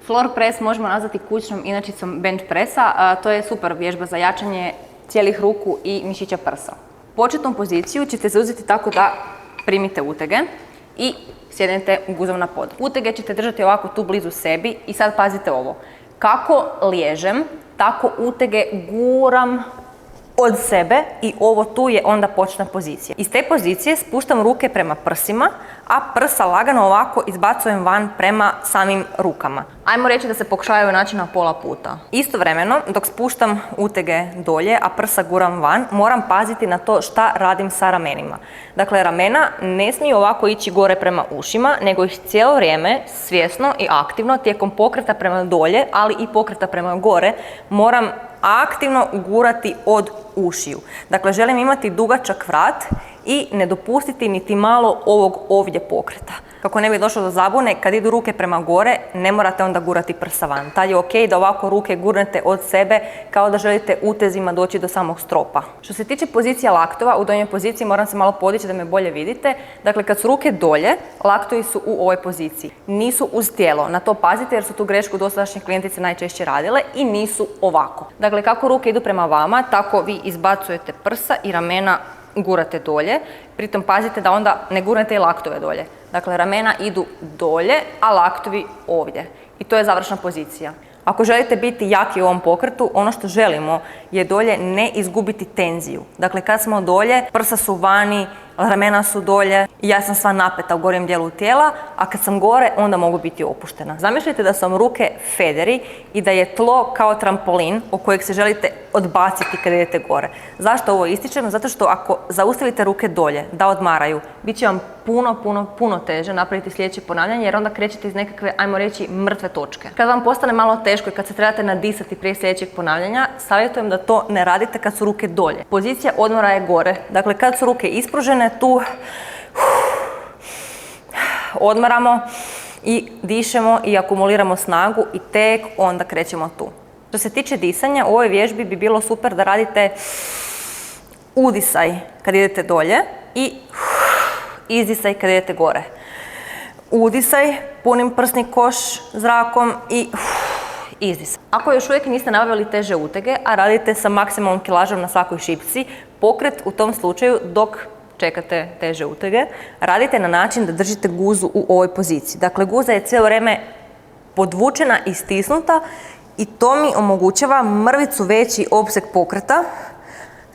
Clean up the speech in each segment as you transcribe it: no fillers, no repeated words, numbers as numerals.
Floor press možemo nazvati kućnom inačicom bench pressa, to je super vježba za jačanje cijelih ruku i mišića prsa. Početnu poziciju ćete zauzeti tako da primite utege i sjednete u guzav na pod. Utege ćete držati ovako tu blizu sebi i sad pazite ovo. Kako liježem, tako utege guram od sebe i ovo tu je onda početna pozicija. Iz te pozicije spuštam ruke prema prsima, a prsa lagano ovako izbacujem van prema samim rukama. Ajmo reći da se pokušavaju naći na pola puta. Istovremeno, dok spuštam utege dolje, a prsa guram van, moram paziti na to šta radim sa ramenima. Dakle, ramena ne smiju ovako ići gore prema ušima, nego ih cijelo vrijeme, svjesno i aktivno, tijekom pokreta prema dolje, ali i pokreta prema gore, moram aktivno gurati od ušiju. Dakle, želim imati dugačak vrat i ne dopustiti niti malo ovog ovdje pokreta. Kako ne bi došlo do zabune, kad idu ruke prema gore, ne morate onda gurati prsa van. Tad je ok da ovako ruke gurnete od sebe kao da želite utezima doći do samog stropa. Što se tiče pozicija laktova, u donjoj poziciji moram se malo podići da me bolje vidite. Dakle, kad su ruke dolje, laktovi su u ovoj poziciji. Nisu uz tijelo. Na to pazite jer su tu grešku dosadašnje klijentice najčešće radile i nisu ovako. Dakle, kako ruke idu prema vama, tako vi izbacujete prsa i ramena gurate dolje. Pritom pazite da onda ne gurnete i laktove dolje. Dakle, ramena idu dolje, a laktovi ovdje. I to je završna pozicija. Ako želite biti jaki u ovom pokretu, ono što želimo je dolje ne izgubiti tenziju. Dakle, kad smo dolje, prsa su vani, ramena su dolje, ja sam sva napeta u gornjem dijelu tijela, a kad sam gore, onda mogu biti opuštena. Zamislite da su vam ruke federi i da je tlo kao trampolin o kojeg se želite odbaciti kad idete gore. Zašto ovo ističem? Zato što ako zaustavite ruke dolje da odmaraju, bit će vam puno teže napraviti sljedeće ponavljanje jer onda krećete iz nekakve, ajmo reći, mrtve točke. Kad vam postane malo teško i kad se trebate nadisati prije sljedećeg ponavljanja, savjetujem da to ne radite kad su ruke dolje. Pozicija odmora je gore. Dakle, kad su ruke ispružene, tu odmaramo i dišemo i akumuliramo snagu i tek onda krećemo tu. Što se tiče disanja, u ovoj vježbi bi bilo super da radite udisaj kad idete dolje i izdisaj kad idete gore. Udisaj, punim prsni koš zrakom i izdisaj. Ako još uvijek niste nabavili teže utege, a radite sa maksimalnom kilažom na svakoj šipci, pokret u tom slučaju dok čekate teže utege, radite na način da držite guzu u ovoj poziciji. Dakle, guza je cijelo vrijeme podvučena i stisnuta i to mi omogućava mrvicu veći opseg pokreta,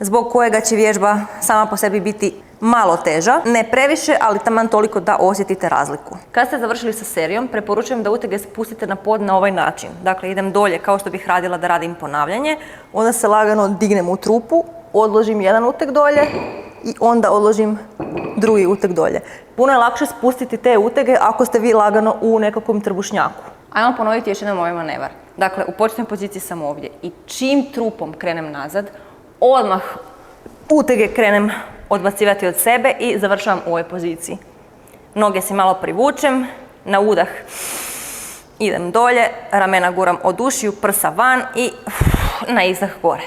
zbog kojega će vježba sama po sebi biti malo teža, ne previše, ali taman toliko da osjetite razliku. Kad ste završili sa serijom, preporučujem da utege spustite na pod na ovaj način. Dakle, idem dolje kao što bih radila da radim ponavljanje, onda se lagano dignem u trupu, odložim jedan uteg dolje i onda odložim drugi uteg dolje. Puno je lakše spustiti te utege ako ste vi lagano u nekakvom trbušnjaku. Ajmo ponoviti još jednom ovaj manevar. Dakle, u početnoj poziciji sam ovdje i čim trupom krenem nazad, odmah utege krenem odbacivati od sebe i završavam u ovoj poziciji. Noge si malo privučem, na udah idem dolje, ramena guram od ušiju, prsa van i na izdah gore.